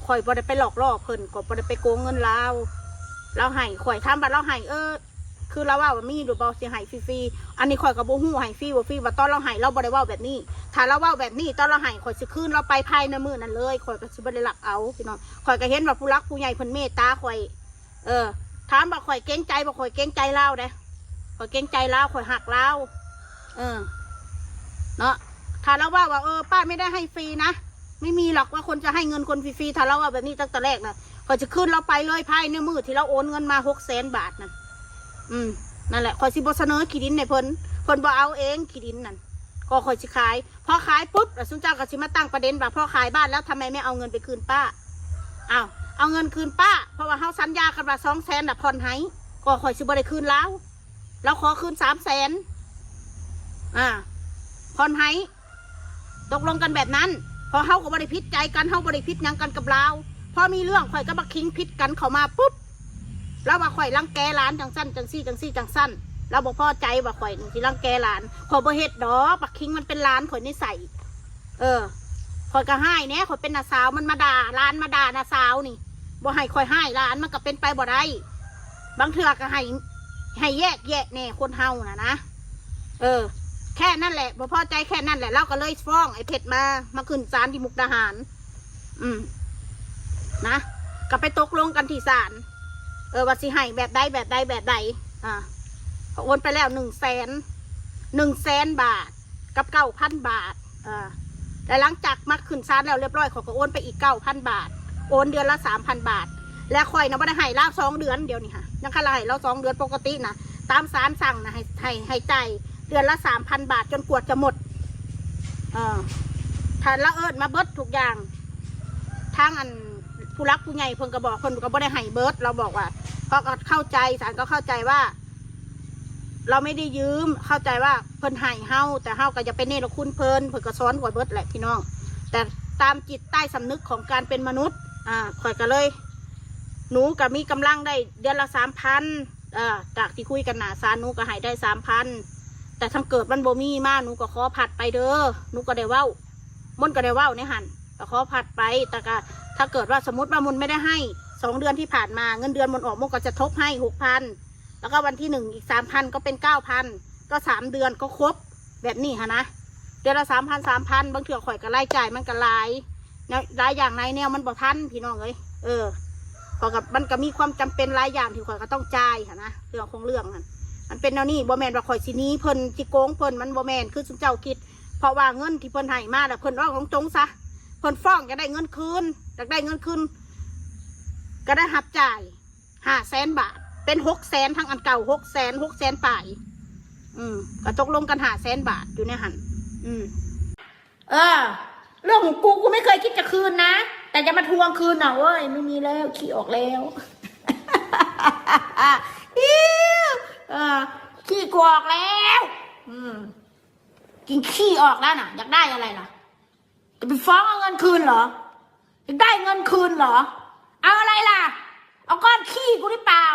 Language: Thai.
ข่อยบ่ได้ไปหลอกล่อเพิ่นก็บ่ได้ไปโกงเงินเราให้ข่อยทำบัตรเราให้คือเราว่ามีหรือบ่สิให้ฟรีๆอันนี้ข่อยก็บ่ฮู้ให้ฟรีบ่ฟรีว่าตอนเราให้เราบ่ได้เว้าแบบนี้ถ้าเราเว้าแบบนี้ตอนเราให้ข่อยสิคืนเราไปภายในมื้อนั้นเลยข่อยก็สิบ่ได้ลักเอาพี่น้องข่อยก็เห็นว่าผู้รักผู้ใหญ่เพิ่นเมตตาข่อยถามว่าข่อยเกรงใจบ่ข่อยเกรงใจเราเด้ข่อยเกรงใจเราข่อยหักเราเนาะถ้าเราว่าป้าไม่ได้ให้ฟรีนะไม่มีหรอกว่าคนจะให้เงินคนฟรีๆถ้าเราว่าแบบนี้ตั้งแต่แรกนะข่อยจะขึ้นเราไปเลยภายในมือที่เราโอนเงินมา600,000 บาทนั่นนั่นแหละข่อยสิบ่เสนอขีดินในเพิ่นบ่เอาเองขีดินนั่นก็ข่อยสิขายพอขายปุ๊บแล้วซุนเจ้าก็สิมาตั้งประเด็นว่าพอขายบ้านแล้วทำไมไม่เอาเงินไปคืนป้าเอาเงินคืนป้าเพราะว่าเฮาสัญญากันว่า200,000น่ะผ่อนให้ก็ข่อยสิบ่ได้คืนแล้วขอคืน300,000ผ่อนให้ตกลงกันแบบนั้นพอเฮาก็บ่ได้พิษใจกันเฮาบ่ได้พิษยังกันกับเราพอมีเรื่องข่อยก็บักคิงพิษกันเข้ามาปุ๊บแล้วว่าข่อยรังแกหลานจังสั้นจังซี่จังซี่จังสั้นเราบอกพอใจว่าข่อยสิรังแกหลานข่อยบ่เฮ็ดดอกบักคิงมันเป็นหลานข่อยนิสัยข่อยก็ให้แน่ข่อยเป็นน้าสาวมันมาด่าหลานมาด่าน้าสาวนี่บ่ให้ข่อยให้หลานมันก็เป็นไปบ่ได้บางเทื่อก็ให้แยกแน่คนเฮานะแค่นั่นแหละบ่พอใจแค่นั่นแหละเราก็เลยฟ้องไอ้เพชรมาขึ้นศาลที่มุกดาหารนะก็ไปตกลงกันที่ศาลว่าสิให้แบบใดโอนไปแล้ว100,000 บาทกับ9,000 บาทแต่หลังจากมาขึ้นศาลแล้วเรียบร้อยเขาก็โอนไปอีก9,000 บาทโอนเดือนละ3,000 บาทและข่อยนะไม่ได้ให้เล่า2 เดือนเดียวนี่ค่ะยังค่าให้เล่า2 เดือนปกตินะตามศาลสั่งนะให้ใจเดือนละ3,000 บาทจนกว่าจะหมดถ้าละมาเบิดทุกอย่างทางผู้รักผู้ใหญ่เพิ่นก็บอกคนก็บ่ได้ให้เบิดเราบอกว่าเพราะก็เข้าใจศาลก็เข้าใจว่าเราไม่ได้ยืมเข้าใจว่าเพิ่นให้เฮาแต่เฮาก็จะเป็นเนรคุณเพิ่นก็ซ้อนกว่าเบิดแหละพี่น้องแต่ตามจิตใต้สำนึกของการเป็นมนุษย์ข่อยก็เลยหนูก็มีกำลังได้เดือนละ3,000จากที่คุยกันหนาศาลหนูก็ให้ได้3,000แต่ถ้าเกิดมันบ่มีมาหนูก็ขอผัดไปเด้อหนูก็ได้เว้ามนก็ได้เว้าในหันก็ขอผัดไปแต่ก็ถ้าเกิดว่าสมมติว่ามนไม่ได้ให้2 เดือนที่ผ่านมาเงินเดือนมนออกมนก็จะทบให้6,000แล้วก็วันที่1อีก3,000ก็เป็น9,000ก็3 เดือนก็ครบแบบนี้ฮะนะเดือนละ3,000บางเถื่อข่อยก็รายจ่ายมันก็หลายอย่างในแนวมันบ่ทันพี่น้องพอกับมันก็มีความจำเป็นหลายอย่างที่ข่อยก็ต้องจ่ายค่ะนะเรื่องของเรื่องมันเป็นแนวนี้บ่แมนว่าข่อยสินี้เพิ่นสิโกงเพิ่นมันบ่แมนคือสุเจ้าคิดเพราะว่าเงินที่เพิ่นให้มาแล้วเพิ่นว่าของจงซะเพิ่นฟ้องจะได้เงินคืนอยากได้เงินคืนก็ได้หับจ่าย500,000 บาทเป็น600,000ทั้งอันเก่า600,000ป่ายก็ตกลงกัน500,000 บาทอยู่ในหันเรื่องของกูไม่เคยคิดจะคืนนะแต่จะมาทวงคืนเว้ยไม่มีแล้วขี้ออกแล้วขี้กออกแล้วกินขี้ออกแล้วน่ะอยากได้อะไรล่ะจะไปฟ้องเอาเงินคืนเหรออยากได้เงินคืนเหรอเอาอะไรล่ะเอาก้อนขี้กูหรือเปล่า